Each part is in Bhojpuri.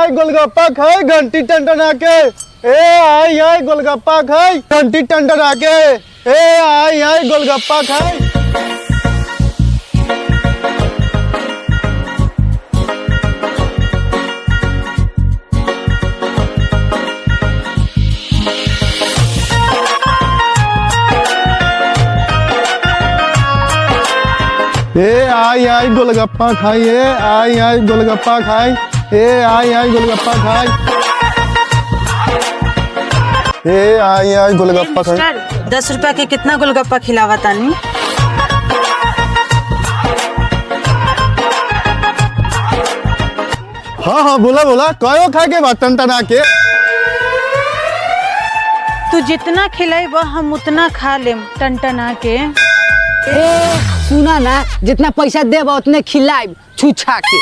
आई गोलगप्पा खाए घंटी टंटना के। आई गोलगप्पा खाए घंटी टंटना के। आई गोलगप्पा खाए। आई गोलगप्पा खाइए। आई गोलगप्पा खाई। आई गोलगप्पा खाई। आई गोलगप्पा खाई। 10 रुपया के कितना गोलगप्पा खिलावा तानी? हाँ बोला कयो खा के बर्तन तना के। तू जितना खिलाइब हम उतना खा लेम टनटना के। सुना ना, जितना पैसा देब उतने खिलाइब छुछा के।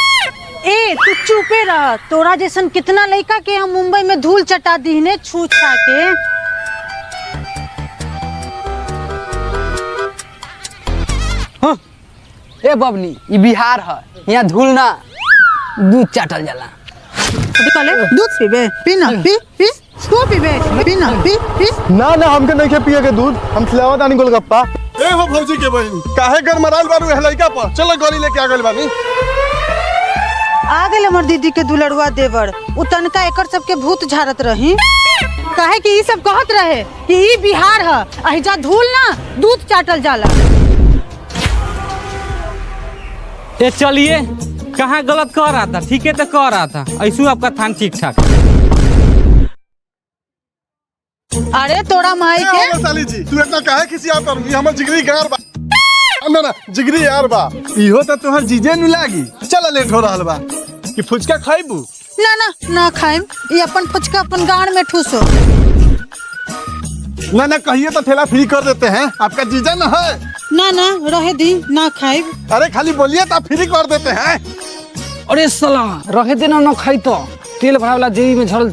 तू चुपे रह। तोरा जैसन कितना लड़का के हम मुंबई में धूल चटा दीने छूछा के। हाँ। ए बबनी, ये बिहार है, यहाँ धूल ना दूध चाटल जाला। दूध पीबे? पी ना, पी तू पीबे? पी ना, पी। ना हमके नहीं पिए के दूध। हम खिलावा तानी गोलगप्पा। ए हो भौजी के बहन, काहे गरमराल बारू है लइका पर? चलो गोली लेके आ गइल बानी। आ गए हमर दीदी के दुलड़ुआ देवर। उ तनका एकर सबके भूत झाड़त रही। काहे कि ई सब कहत रहे कि ई बिहार है, अहिजा धूल ना दूध चाटल जाला। ये चलिए, कहाँ गलत कह रहा था? ठीक है तो कह रहा था। ऐसू आपका थान ठीक ठाक। अरे तोरा माई के साली जी, तू इतना काहे किसी आप पर? ये हमर जिगरी गार बा। ना जिगरी यार बा। इहो त तोहर जीजे नु लागी। चल लेट हो रहल बा कि फुचका खाइबू? ना खाइम। ये अपन फुचका अपन गाड़ में ठूसो। ना कहिए तो ठेला फ्री कर देते हैं। आपका जीजा ना है? ना रहे दी, ना खाइब। अरे खाली बोलिए तो फ्री कर देते हैं। अरे साला रहे देना न खाई तो तेल भरा वाला जेबी में झरल